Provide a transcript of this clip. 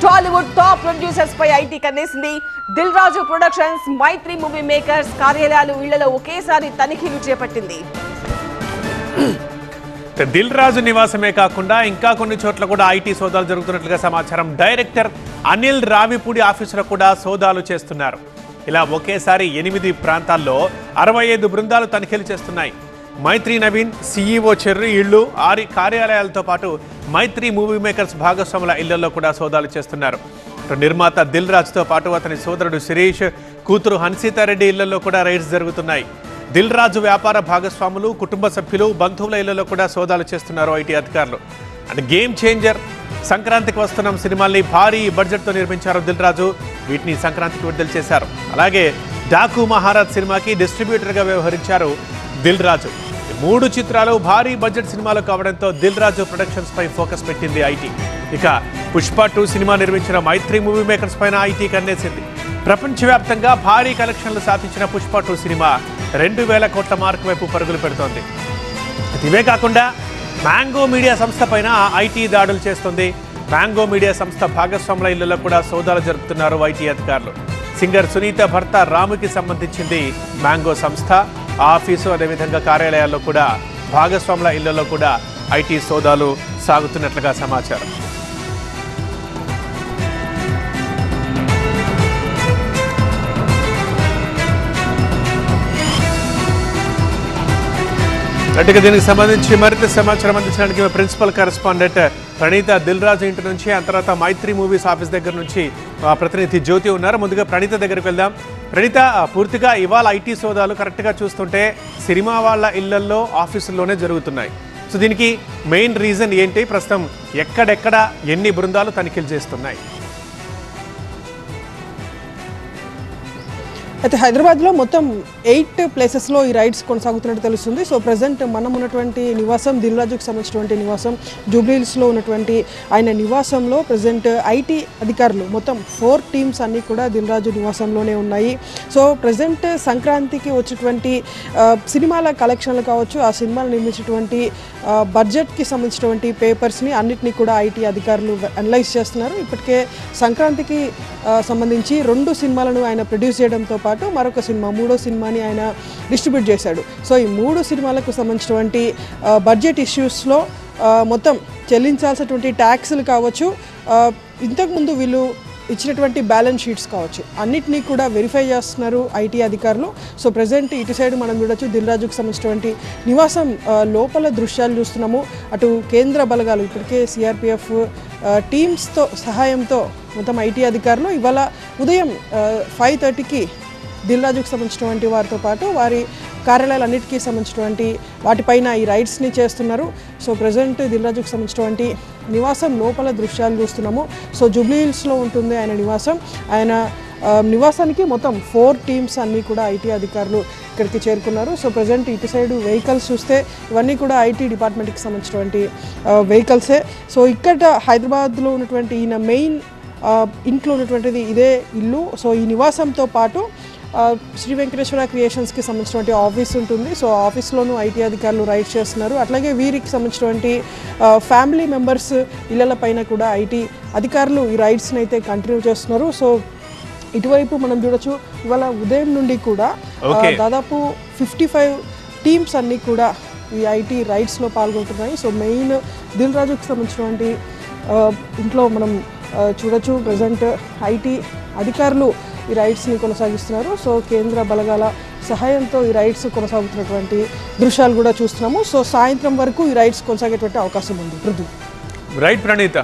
Tollywood top producers పై IT కన్నేసింది. Dil Raju productions Mythri movie makers కార్యాలయాలు ఇళ్లలో ఒకేసారి తనిఖీలు చేపట్టింది. దిల్ రాజు నివాసమే కాకుండా ఇంకా కొన్ని చోట్ల కూడా ఐటీ సోదాలు జరుగుతున్నట్లుగా సమాచారం. డైరెక్టర్ అనిల్ రావిపూడి ఆఫీసులో కూడా సోదాలు చేస్తున్నారు. ఇలా ఒకేసారి 8 ప్రాంతాల్లో 65 బృందాలు తనిఖీలు చేస్తున్నాయి. మైత్రి నవీన్ CEO చెర్రీ ఇళ్లు 6 కార్యాలయాలతో పాటు మైత్రి మూవీ మేకర్స్ భాగస్వాముల ఇళ్లలో కూడా సోదాలు చేస్తున్నారు. నిర్మాత దిల్ రాజుతో పాటు అతని సోదరుడు శిరీష్, కూతురు హన్సీతారెడ్డి ఇళ్లలో కూడా రైడ్స్ జరుగుతున్నాయి. దిల్ రాజు వ్యాపార భాగస్వాములు, కుటుంబ సభ్యులు, బంధువుల ఇళ్లలో కూడా సోదాలు చేస్తున్నారు ఐటీ అధికారులు. అండ్ గేమ్ చేంజర్, సంక్రాంతికి వస్తున్న సినిమాల్ని భారీ బడ్జెట్తో నిర్మించారు దిల్ రాజు. వీటిని సంక్రాంతికి విడుదల చేశారు. అలాగే డాకు మహారాజ్ సినిమాకి డిస్ట్రిబ్యూటర్గా వ్యవహరించారు దిల్ రాజు. 3 చిత్రాలు భారీ బడ్జెట్ సినిమాలు కావడంతో దిల్ రాజు ప్రొడక్షన్స్ పై ఫోకస్ పెట్టింది ఐటీ. ఇక పుష్ప 2 సినిమా నిర్మించిన మైత్రి మూవీ మేకర్స్ పైన ఐటీ కన్నేసింది. ప్రపంచవ్యాప్తంగా భారీ కలెక్షన్లు సాధించిన పుష్ప 2 సినిమా 2000 కోట్ల మార్క్ వైపు పరుగులు పెడుతోంది. ఇవే కాకుండా మ్యాంగో మీడియా సంస్థ పైన ఐటీ దాడులు చేస్తుంది. మ్యాంగో మీడియా సంస్థ భాగస్వాముల ఇళ్లలో కూడా సోదాలు జరుపుతున్నారు ఐటీ అధికారులు. సింగర్ సునీత భర్త రాముకి సంబంధించింది మ్యాంగో సంస్థ. ఆఫీసు అదేవిధంగా కార్యాలయాల్లో కూడా భాగస్వాముల ఇళ్లలో కూడా ఐటీ సోదాలు సాగుతున్నట్లుగా సమాచారం. అటుగా దీనికి సంబంధించి మరింత సమాచారం అందించడానికి ప్రిన్సిపల్ కరెస్పాండెంట్ ప్రణీత దిల్ రాజు ఇంటి నుంచి, ఆ తర్వాత మైత్రి మూవీస్ ఆఫీస్ దగ్గర నుంచి ప్రతినిధి జ్యోతి ఉన్నారు. ముందుగా ప్రణీత దగ్గరికి వెళ్దాం. ప్రణీత, పూర్తిగా ఇవాళ ఐటీ సోదాలు కరెక్ట్గా చూస్తుంటే సినిమా వాళ్ళ ఇళ్లల్లో ఆఫీసుల్లోనే జరుగుతున్నాయి. సో దీనికి మెయిన్ రీజన్ ఏంటి? ప్రస్తుతం ఎక్కడెక్కడ ఎన్ని బృందాలు తనిఖీలు చేస్తున్నాయి? అయితే హైదరాబాద్లో మొత్తం 8 ప్లేసెస్లో ఈ రైడ్స్ కొనసాగుతున్నట్టు తెలుస్తుంది. సో ప్రజెంట్ మనం ఉన్నటువంటి నివాసం, దిల్ రాజుకు సంబంధించినటువంటి నివాసం, జూబ్లీహిల్స్లో ఉన్నటువంటి ఆయన నివాసంలో ప్రజెంట్ ఐటీ అధికారులు మొత్తం 4 టీమ్స్ అన్నీ కూడా దిల్ రాజు నివాసంలోనే ఉన్నాయి. సో ప్రజెంట్ సంక్రాంతికి వచ్చేటువంటి సినిమాల కలెక్షన్లు కావచ్చు, ఆ సినిమాలు నిర్మించినటువంటి బడ్జెట్కి సంబంధించినటువంటి పేపర్స్ని అన్నిటినీ కూడా ఐటీ అధికారులు అనలైజ్ చేస్తున్నారు. ఇప్పటికే సంక్రాంతికి సంబంధించి 2 సినిమాలను ఆయన ప్రొడ్యూస్ చేయడంతో పాటు మరొక సినిమా, 3వ సినిమాని ఆయన డిస్ట్రిబ్యూట్ చేశాడు. సో ఈ 3 సినిమాలకు సంబంధించినటువంటి బడ్జెట్ ఇష్యూస్లో మొత్తం చెల్లించాల్సినటువంటి ట్యాక్స్లు కావచ్చు, ఇంతకుముందు వీళ్ళు ఇచ్చినటువంటి బ్యాలెన్స్ షీట్స్ కావచ్చు, అన్నిటినీ కూడా వెరిఫై చేస్తున్నారు ఐటీ అధికారులు. సో ప్రజెంట్ ఇటు సైడ్ మనం చూడొచ్చు దిల్ రాజుకు సంబంధించినటువంటి నివాసం లోపల దృశ్యాలు చూస్తున్నాము. అటు కేంద్ర బలగాలు ఇప్పటికే సిఆర్పిఎఫ్ టీమ్స్తో సహాయంతో మొత్తం ఐటీ అధికారులు ఇవాళ ఉదయం 5:30కి దిల్ రాజుకు సంబంధించినటువంటి వారితో పాటు వారి కార్యాలయాలన్నిటికీ సంబంధించినటువంటి వాటిపైన ఈ రైడ్స్ని చేస్తున్నారు. సో ప్రజెంట్ దిల్ రాజుకు సంబంధించినటువంటి నివాసం లోపల దృశ్యాలు చూస్తున్నాము. సో జూబ్లీహిల్స్లో ఉంటుంది ఆయన నివాసం. ఆయన నివాసానికి మొత్తం 4 టీమ్స్ అన్నీ కూడా ఐటీ అధికారులు ఇక్కడికి చేరుకున్నారు. సో ప్రజెంట్ ఇటు సైడు వెహికల్స్ చూస్తే ఇవన్నీ కూడా ఐటీ డిపార్ట్మెంట్కి సంబంధించినటువంటి వెహికల్సే. సో ఇక్కడ హైదరాబాద్లో ఉన్నటువంటి ఈయన మెయిన్ ఇంట్లో ఉన్నటువంటిది ఇదే ఇల్లు. సో ఈ నివాసంతో పాటు శ్రీ వెంకటేశ్వర క్రియేషన్స్కి సంబంధించినటువంటి ఆఫీస్ ఉంటుంది. సో ఆఫీస్లోనూ ఐటీ అధికారులు రైడ్ చేస్తున్నారు. అట్లాగే వీరికి సంబంధించినటువంటి ఫ్యామిలీ మెంబర్స్ ఇళ్ల పైన కూడా ఐటీ అధికారులు ఈ రైడ్స్ని అయితే కంటిన్యూ చేస్తున్నారు. సో ఇటువైపు మనం చూడొచ్చు ఇవాళ ఉదయం నుండి కూడా దాదాపు 55 టీమ్స్ అన్నీ కూడా ఈ ఐటీ రైడ్స్లో పాల్గొంటున్నాయి. సో మెయిన్ దిల్ రాజుకి సంబంధించినటువంటి ఇంట్లో మనం చూడొచ్చు ప్రజెంట్ ఐటీ అధికారులు ఈ రైడ్స్ని కొనసాగిస్తున్నారు. సో కేంద్ర బలగాల సహాయంతో ఈ రైడ్స్ కొనసాగుతున్నటువంటి దృశ్యాలు కూడా చూస్తున్నాము. సో సాయంత్రం వరకు ఈ రైడ్స్ కొనసాగేటువంటి అవకాశం ఉంది. రైట్ ప్రణీత.